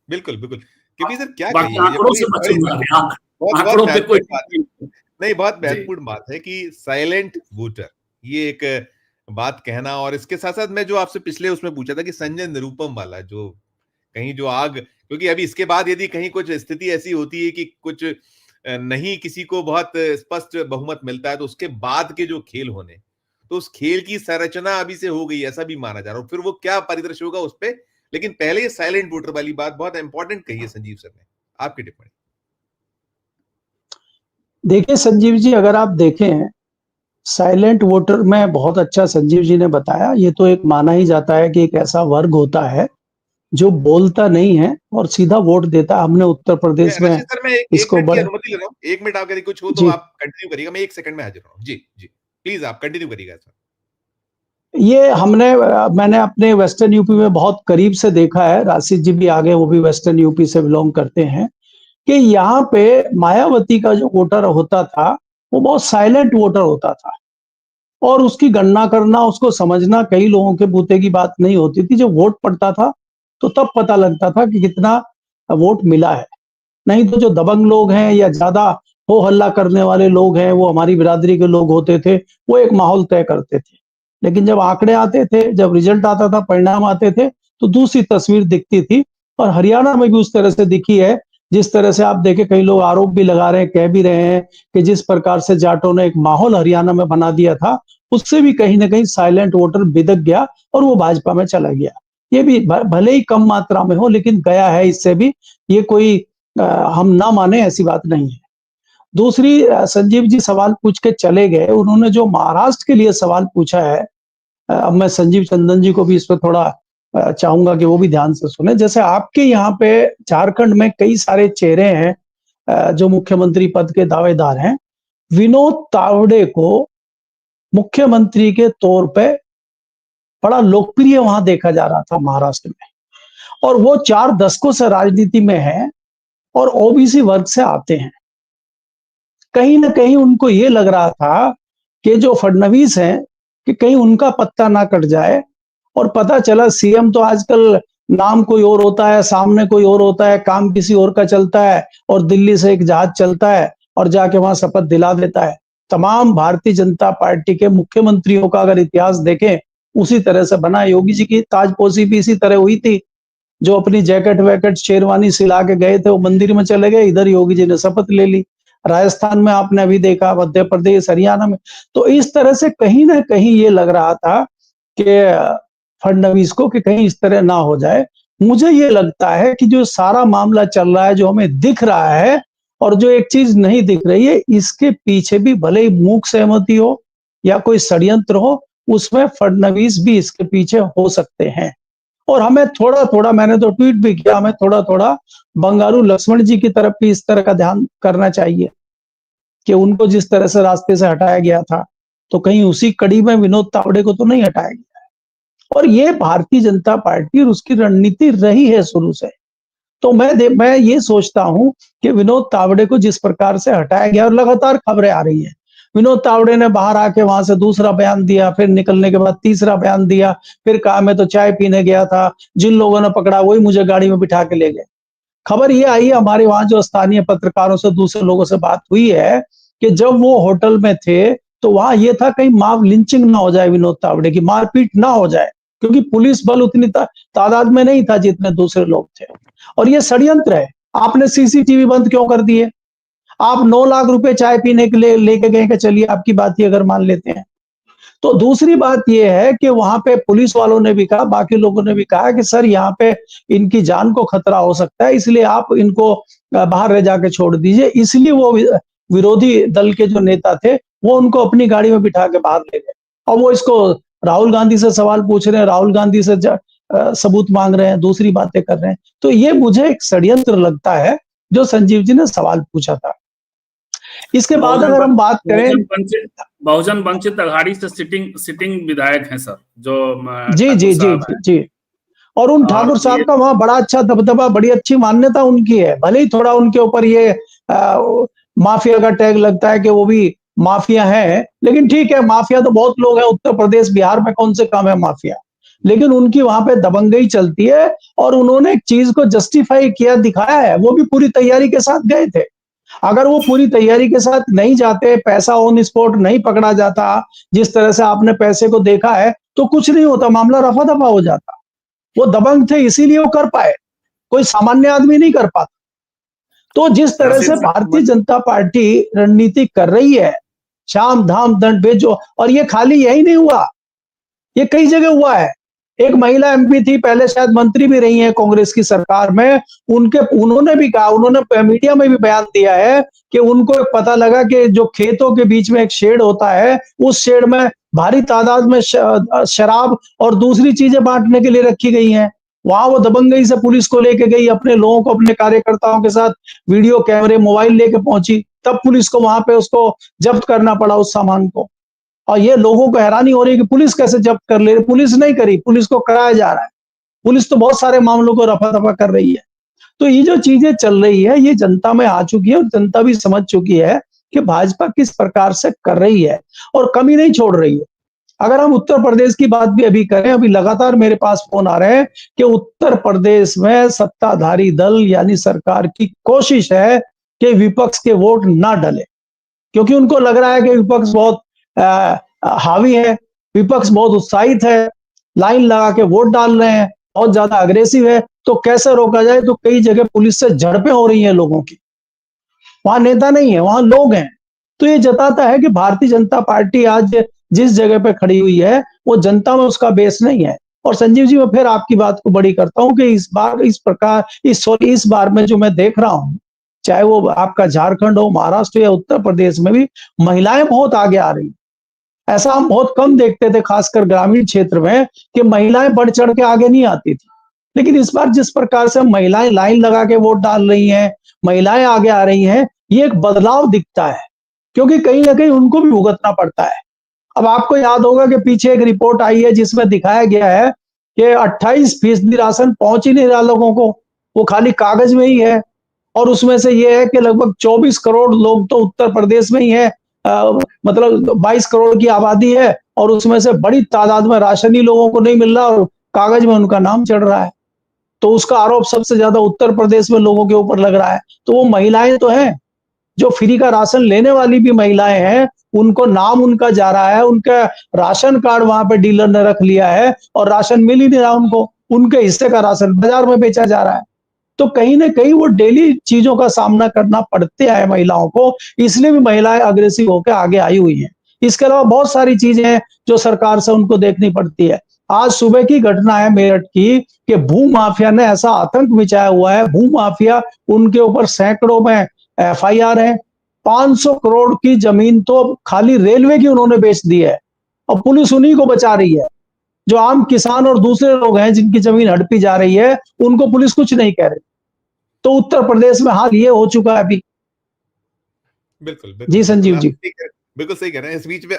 बिल्कुल, बिल्कुल। क्योंकि सर क्या बाकी कहिए, ये आंकड़ों बड़ी से बड़ी बचूंगा, बहुत बहुत आंकड़ों पे कोई महत्वपूर्ण बात है। नहीं, बहुत जी। महत्वपूर्ण बात है कि साइलेंट वोटर, ये एक बात कहना, और इसके साथ-साथ मैं जो आपसे पिछले उसमें पूछा था कि संजय निरुपम वाला जो कहीं जो आग, क्योंकि अभी इसके बाद यदि कहीं कुछ स्थिति ऐसी होती है कि कुछ नहीं किसी को बहुत स्पष्ट बहुमत मिलता है, तो उसके बाद के जो खेल होने, तो उस खेल की संरचना अभी से हो गई है, ऐसा भी माना जा रहा है। और फिर वो क्या परिदृश्य होगा उस पे, लेकिन पहले ये साइलेंट वोटर वाली बात बहुत इंपॉर्टेंट कही है संजीव सर ने। आपकी टिप्पणी? देखिए संजीव जी, अगर आप देखें साइलेंट वोटर में बहुत अच्छा संजीव जी ने बताया, ये तो एक माना ही जाता है कि एक ऐसा वर्ग होता है जो बोलता नहीं है और सीधा वोट देता है। हमने उत्तर प्रदेश में रशीद सर, मैं एक इसको मिनट की बड़े अनुमति ले रहा हूँ। 1 मिनट आप यदि कुछ हो तो जी, आप कंटिन्यू करिएगा, मैं 1 सेकंड में हाजिर हो रहा हूँ। जी, जी। प्लीज़ आप कंटिन्यू करिएगा सर। ये मैंने अपने वेस्टर्न यूपी में बहुत करीब से देखा है, राशिद जी भी आगे, वो भी वेस्टर्न यूपी से बिलोंग करते हैं, कि यहाँ पे मायावती का जो वोटर होता था, वो बहुत साइलेंट वोटर होता था और उसकी गणना करना, उसको समझना कई लोगों के बूते की बात नहीं होती थी। जब वोट पड़ता था, तो तब पता लगता था कि कितना वोट मिला है। नहीं तो जो दबंग लोग हैं या ज्यादा हो हल्ला करने वाले लोग हैं, वो हमारी बिरादरी के लोग होते थे, वो एक माहौल तय करते थे। लेकिन जब आंकड़े आते थे, जब रिजल्ट आता था, परिणाम आते थे, तो दूसरी तस्वीर दिखती थी। और हरियाणा में भी उस तरह से दिखी है, जिस तरह से आप देखें, कई लोग आरोप भी लगा रहे हैं, कह भी रहे हैं कि जिस प्रकार से जाटों ने एक माहौल हरियाणा में बना दिया था, उससे भी कहीं ना कहीं साइलेंट वोटर बिदक गया और वो भाजपा में चला गया। ये भी भले ही कम मात्रा में हो, लेकिन गया है इससे भी। ये कोई हम ना माने ऐसी बात नहीं है। दूसरी, संजीव जी सवाल पूछ के चले गए, उन्होंने जो महाराष्ट्र के लिए सवाल पूछा है, अब मैं संजीव चंदन जी को भी इस पर थोड़ा चाहूंगा कि वो भी ध्यान से सुने। जैसे आपके यहाँ पे झारखंड में कई सारे चेहरे हैं जो मुख्यमंत्री पद के दावेदार हैं। विनोद तावड़े को मुख्यमंत्री के तौर पे बड़ा लोकप्रिय वहां देखा जा रहा था महाराष्ट्र में, और वो 4 दशकों से राजनीति में है और ओबीसी वर्ग से आते हैं। कहीं ना कहीं उनको ये लग रहा था कि जो फडणवीस हैं, कि कहीं उनका पत्ता ना कट जाए। और पता चला सीएम तो आजकल नाम कोई और होता है, सामने कोई और होता है, काम किसी और का चलता है, और दिल्ली से एक जहाज चलता है और जाके वहां शपथ दिला देता है। तमाम भारतीय जनता पार्टी के मुख्यमंत्रियों का अगर इतिहास देखें, उसी तरह से बना। योगी जी की ताजपोशी भी इसी तरह हुई थी। जो अपनी जैकेट वैकेट शेरवानी सिला के गए थे, वो मंदिर में चले गए, इधर योगी जी ने शपथ ले ली। राजस्थान में आपने अभी देखा, मध्य प्रदेश, हरियाणा में। तो इस तरह से कहीं ना कहीं ये लग रहा था कि फडणवीस को, कि कहीं इस तरह ना हो जाए। मुझे ये लगता है कि जो सारा मामला चल रहा है, जो हमें दिख रहा है, और जो एक चीज नहीं दिख रही है, इसके पीछे भी भले ही मूक सहमति हो या कोई षड्यंत्र हो, उसमें फडणवीस भी इसके पीछे हो सकते हैं। और हमें थोड़ा थोड़ा, मैंने तो ट्वीट भी किया, हमें थोड़ा थोड़ा बंगारू लक्ष्मण जी की तरफ भी इस तरह का ध्यान करना चाहिए कि उनको जिस तरह से रास्ते से हटाया गया था, तो कहीं उसी कड़ी में विनोद तावड़े को तो नहीं हटाया गया। और ये भारतीय जनता पार्टी और उसकी रणनीति रही है शुरू से। तो मैं ये सोचता हूं कि विनोद तावड़े को जिस प्रकार से हटाया गया, और लगातार खबरें आ रही हैं, विनोद तावड़े ने बाहर आके वहां से दूसरा बयान दिया, फिर निकलने के बाद तीसरा बयान दिया, फिर कहा मैं तो चाय पीने गया था, जिन लोगों ने पकड़ा वही मुझे गाड़ी में बिठा के ले गए। खबर ये आई, हमारे वहां जो स्थानीय पत्रकारों से, दूसरे लोगों से बात हुई है, कि जब वो होटल में थे, तो वहां ये था कहीं मॉब लिंचिंग ना हो जाए, विनोद तावड़े की मारपीट ना हो जाए, क्योंकि पुलिस बल उतनी तादाद में नहीं था जितने दूसरे लोग थे। और ये षड्यंत्र है। आपने सीसीटीवी बंद क्यों कर दिए? आप 9 लाख रुपए चाय पीने के लिए लेके गए, कि चलिए आपकी बात ही अगर मान लेते हैं। तो दूसरी बात यह है कि वहां पे पुलिस वालों ने भी कहा, बाकी लोगों ने भी कहा कि सर यहाँ पे इनकी जान को खतरा हो सकता है, इसलिए आप इनको बाहर ले जाके छोड़ दीजिए। इसलिए वो विरोधी दल के जो नेता थे, वो उनको अपनी गाड़ी में बिठा के बाहर ले गए। और वो इसको राहुल गांधी से सवाल पूछ रहे हैं, राहुल गांधी से सबूत मांग रहे हैं, दूसरी बातें कर रहे हैं। तो ये मुझे एक षड्यंत्र लगता है जो संजीव जी ने सवाल पूछा था। इसके बाद अगर हम बात करें, बहुजन वंचित अघाड़ी से सिटिंग विधायक हैं सर, जो जी जी जी जी जी, और उन ठाकुर साहब का वहां बड़ा अच्छा दबदबा, बड़ी अच्छी मान्यता उनकी है। भले ही थोड़ा उनके ऊपर ये माफिया का टैग लगता है कि वो भी माफिया है, लेकिन ठीक है, माफिया तो बहुत लोग हैं उत्तर प्रदेश बिहार में, कौन से काम है माफिया। लेकिन उनकी वहां पे दबंगई चलती है और उन्होंने एक चीज को जस्टिफाई किया, दिखाया है। वो भी पूरी तैयारी के साथ गए थे। अगर वो पूरी तैयारी के साथ नहीं जाते, पैसा ऑन स्पॉट नहीं पकड़ा जाता, जिस तरह से आपने पैसे को देखा है, तो कुछ नहीं होता, मामला रफा दफा हो जाता। वो दबंग थे, इसीलिए वो कर पाए, कोई सामान्य आदमी नहीं कर पाता। तो जिस तरह से भारतीय जनता पार्टी रणनीति कर रही है, शाम धाम दंड भेद, जो, और ये खाली यही नहीं हुआ, ये कई जगह हुआ है। एक महिला एमपी थी, पहले शायद मंत्री भी रही है कांग्रेस की सरकार में, उन्होंने भी कहा, उन्होंने मीडिया में भी बयान दिया है कि उनको पता लगा कि जो खेतों के बीच में एक शेड होता है, उस शेड में भारी तादाद में शराब और दूसरी चीजें बांटने के लिए रखी गई हैं। वहां वो दबंगई से पुलिस को लेके गई, अपने लोगों को, अपने कार्यकर्ताओं के साथ वीडियो कैमरे, मोबाइल लेके पहुंची, तब पुलिस को वहां पे उसको जब्त करना पड़ा उस सामान को। और ये लोगों को हैरानी हो रही है कि पुलिस कैसे जब्त कर ले रही। पुलिस नहीं करी, पुलिस को कराया जा रहा है। पुलिस तो बहुत सारे मामलों को रफा दफा कर रही है। तो ये जो चीजें चल रही है, ये जनता में आ चुकी है और जनता भी समझ चुकी है कि भाजपा किस प्रकार से कर रही है और कमी नहीं छोड़ रही है। अगर हम उत्तर प्रदेश की बात भी अभी करें, अभी लगातार मेरे पास फोन आ रहे हैं कि उत्तर प्रदेश में सत्ताधारी दल यानी सरकार की कोशिश है कि विपक्ष के वोट ना डले, क्योंकि उनको लग रहा है कि विपक्ष बहुत हावी है, विपक्ष बहुत उत्साहित है, लाइन लगा के वोट डाल रहे हैं, बहुत ज्यादा अग्रेसिव है, तो कैसे रोका जाए। तो कई जगह पुलिस से झड़पें हो रही हैं लोगों की, वहां नेता नहीं है, वहां लोग हैं। तो ये जताता है कि भारतीय जनता पार्टी आज जिस जगह पे खड़ी हुई है, वो जनता में उसका बेस नहीं है। और संजीव जी, मैं फिर आपकी बात को बड़ी करता हूं कि इस बार में जो मैं देख रहा हूं, चाहे वो आपका झारखंड हो, महाराष्ट्र या उत्तर प्रदेश में भी महिलाएं बहुत आगे आ रही। ऐसा हम बहुत कम देखते थे, खासकर ग्रामीण क्षेत्र में, कि महिलाएं बढ़ चढ़ के आगे नहीं आती थी। लेकिन इस बार जिस प्रकार से महिलाएं लाइन लगा के वोट डाल रही हैं, महिलाएं आगे आ रही हैं, ये एक बदलाव दिखता है, क्योंकि कहीं ना कहीं उनको भी भुगतना पड़ता है। अब आपको याद होगा कि पीछे एक रिपोर्ट आई है जिसमें दिखाया गया है कि 28% राशन पहुंच ही नहीं रहा लोगों को, वो खाली कागज में ही है। और उसमें से ये है कि लगभग 24 करोड़ लोग तो उत्तर प्रदेश में ही है, मतलब 22 करोड़ की आबादी है, और उसमें से बड़ी तादाद में राशन ही लोगों को नहीं मिल रहा और कागज में उनका नाम चढ़ रहा है। तो उसका आरोप सबसे ज्यादा उत्तर प्रदेश में लोगों के ऊपर लग रहा है। तो वो महिलाएं तो हैं, जो फ्री का राशन लेने वाली भी महिलाएं हैं, उनको नाम उनका जा रहा है, उनका राशन कार्ड वहां पे डीलर ने रख लिया है और राशन मिल ही नहीं रहा उनको, उनके हिस्से का राशन बाजार में बेचा जा रहा है। तो कहीं ना कहीं वो डेली चीजों का सामना करना पड़ते है महिलाओं को, इसलिए भी महिलाएं अग्रेसिव होकर आगे आई हुई हैं। इसके अलावा बहुत सारी चीजें हैं जो सरकार से उनको देखनी पड़ती है। आज सुबह की घटना है मेरठ की कि भू माफिया ने ऐसा आतंक मचाया हुआ है, भू माफिया, उनके ऊपर सैकड़ों में FIR है। 500 करोड़ की जमीन तो खाली रेलवे की उन्होंने बेच दी है और पुलिस उन्हीं को बचा रही है। जो आम किसान और दूसरे लोग हैं जिनकी जमीन हड़पी जा रही है, उनको पुलिस कुछ नहीं कह रही। तो उत्तर प्रदेश में हाल ये हो चुका है अभी। बिल्कुल जी संजीव जी, बिल्कुल सही कह रहे हैं। इस बीच में